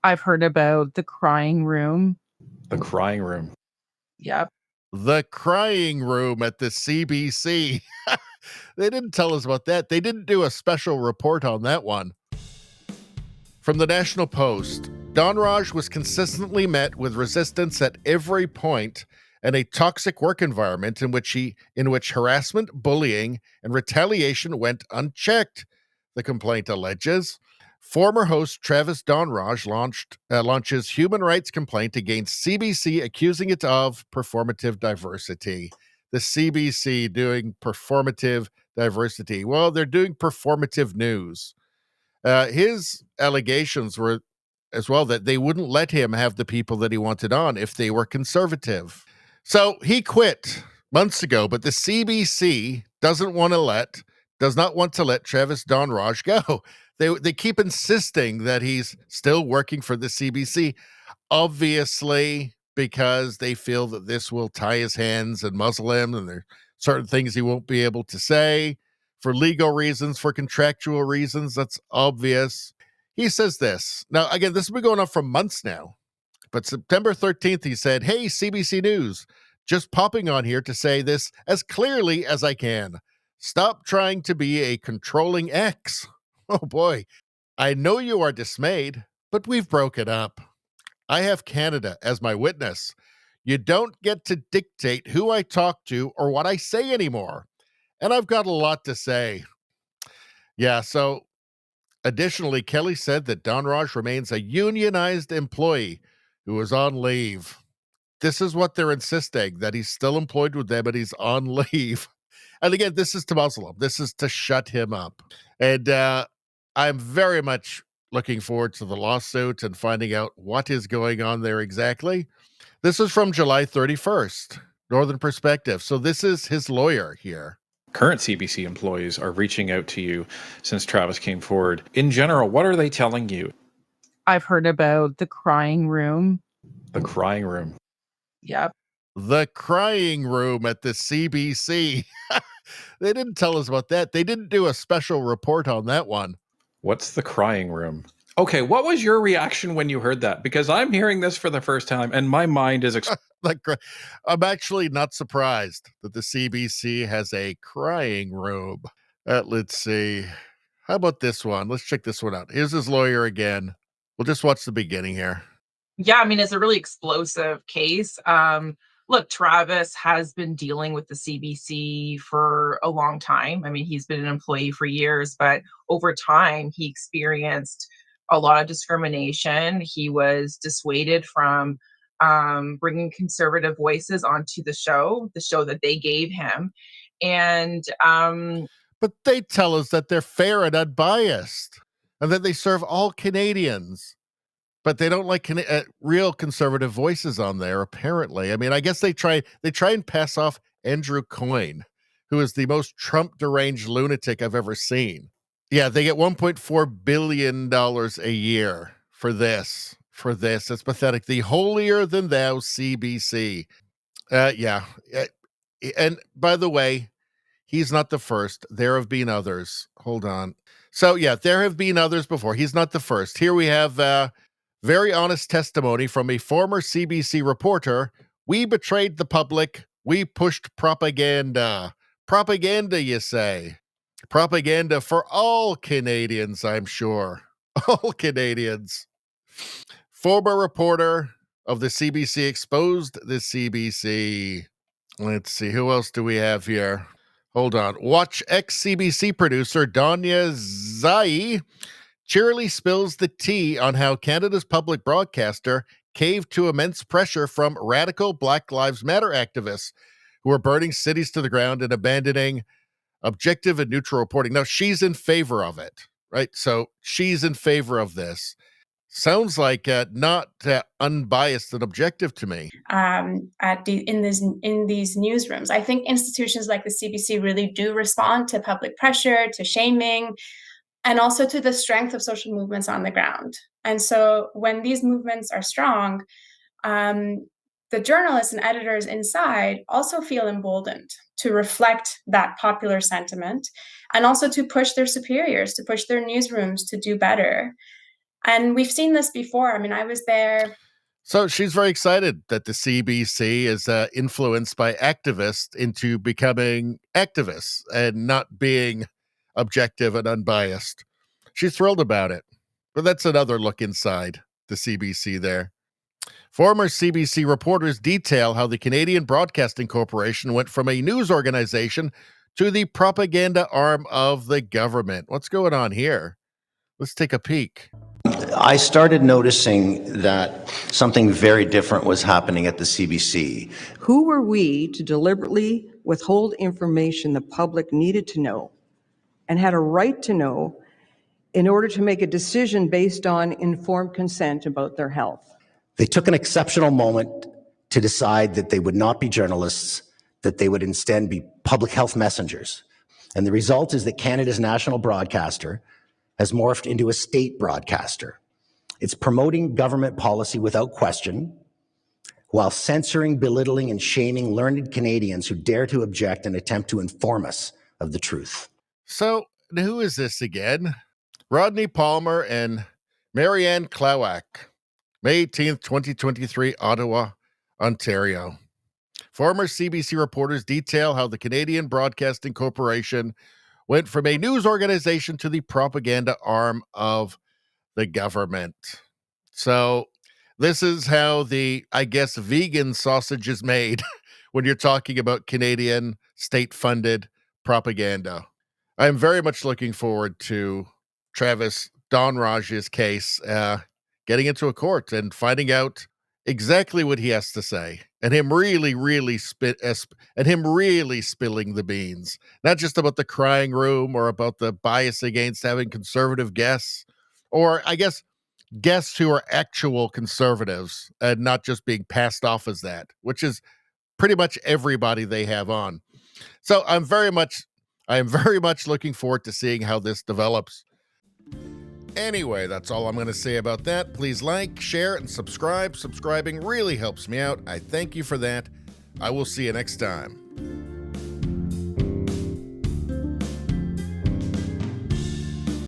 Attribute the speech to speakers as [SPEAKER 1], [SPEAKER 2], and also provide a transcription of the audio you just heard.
[SPEAKER 1] I've heard about the crying room.
[SPEAKER 2] The crying room.
[SPEAKER 1] Yep.
[SPEAKER 3] The crying room at the CBC. They didn't tell us about that. They didn't do a special report on that one. From the National Post, Dhanraj was consistently met with resistance at every point and a toxic work environment in which harassment, bullying, and retaliation went unchecked, the complaint alleges. Former host Travis Dhanraj launches human rights complaint against CBC, accusing it of performative diversity. The CBC doing performative diversity. Well, they're doing performative news. His allegations were as well that they wouldn't let him have the people that he wanted on if they were conservative. So he quit months ago, but the CBC does not want to let Travis Dhanraj go. They keep insisting that he's still working for the CBC, obviously because they feel that this will tie his hands and muzzle him, and there are certain things he won't be able to say for legal reasons, for contractual reasons. That's obvious. He says this. Now, again, this has been going on for months now, but September 13th, he said, "Hey, CBC News, just popping on here to say this as clearly as I can. Stop trying to be a controlling ex." Oh boy, I know you are dismayed, but we've broken up. I have Canada as my witness. You don't get to dictate who I talk to or what I say anymore. And I've got a lot to say. Yeah, so additionally, Kelly said that Dhanraj remains a unionized employee who is on leave. This is what they're insisting, that he's still employed with them and he's on leave. And again, this is to muzzle him. This is to shut him up. And I'm very much looking forward to the lawsuit and finding out what is going on there exactly. This is from July 31st, Northern Perspective. So this is his lawyer here.
[SPEAKER 2] Current CBC employees are reaching out to you since Travis came forward. In general, what are they telling you?
[SPEAKER 1] I've heard about the crying room.
[SPEAKER 2] The crying room.
[SPEAKER 1] Yep.
[SPEAKER 3] The crying room at the CBC. They didn't tell us about that. They didn't do a special report on that one.
[SPEAKER 2] What's the crying room? Okay, what was your reaction when you heard that? Because I'm hearing this for the first time and my mind is...
[SPEAKER 3] I'm actually not surprised that the CBC has a crying room. Let's see. How about this one? Let's check this one out. Here's his lawyer again. We'll just watch the beginning here.
[SPEAKER 1] Yeah, I mean, it's a really explosive case. Look, Travis has been dealing with the CBC for a long time. I mean, he's been an employee for years, but over time, he experienced a lot of discrimination. He was dissuaded from bringing conservative voices onto the show that they gave him. And
[SPEAKER 3] but they tell us that they're fair and unbiased and that they serve all Canadians. But they don't like real conservative voices on there, apparently. I mean, I guess they try and pass off Andrew Coyne, who is the most Trump deranged lunatic I've ever seen. Yeah, they get $1.4 billion a year for this. It's pathetic. The holier than thou CBC. Yeah. And by the way, he's not the first. There have been others. Hold on. So yeah, there have been others before. He's not the first. Here we have very honest testimony from a former CBC reporter. "We betrayed the public. We pushed propaganda." Propaganda, you say? Propaganda for all Canadians, I'm sure. All Canadians. Former reporter of the CBC exposed the CBC. Let's see, who else do we have here? Hold on. Watch ex-CBC producer Danya Zai cheerily spills the tea on how Canada's public broadcaster caved to immense pressure from radical Black Lives Matter activists who are burning cities to the ground and abandoning objective and neutral reporting. Now, she's in favor of it, right? So she's in favor of this. Sounds like not unbiased and objective to me.
[SPEAKER 4] In these newsrooms, I think institutions like the CBC really do respond to public pressure, to shaming, and also to the strength of social movements on the ground. And so when these movements are strong, the journalists and editors inside also feel emboldened to reflect that popular sentiment and also to push their superiors, to push their newsrooms to do better. And we've seen this before. I mean, I was there.
[SPEAKER 3] So she's very excited that the CBC is influenced by activists into becoming activists and not being objective and unbiased. She's thrilled about it. But that's another look inside the CBC there. Former CBC reporters detail how the Canadian Broadcasting Corporation went from a news organization to the propaganda arm of the government. What's going on here? Let's take a peek.
[SPEAKER 5] I started noticing that something very different was happening at the CBC.
[SPEAKER 6] Who were we to deliberately withhold information the public needed to know and had a right to know in order to make a decision based on informed consent about their health?
[SPEAKER 5] They took an exceptional moment to decide that they would not be journalists, that they would instead be public health messengers. And the result is that Canada's national broadcaster has morphed into a state broadcaster. It's promoting government policy without question, while censoring, belittling, and shaming learned Canadians who dare to object and attempt to inform us of the truth.
[SPEAKER 3] So, who is this again? Rodney Palmer and Marianne Klawak, May 18th, 2023, Ottawa, Ontario. Former CBC reporters detail how the Canadian Broadcasting Corporation went from a news organization to the propaganda arm of the government. So this is how the, I guess, vegan sausage is made when you're talking about Canadian state-funded propaganda. I'm very much looking forward to Travis Dhanraj's case getting into a court and finding out exactly what he has to say, and him really spilling the beans, not just about the crying room or about the bias against having conservative guests, or I guess guests who are actual conservatives and not just being passed off as that, which is pretty much everybody they have on. So I am very much looking forward to seeing how this develops. Anyway, that's all I'm going to say about that. Please like, share, and subscribe. Subscribing really helps me out. I thank you for that. I will see you next time.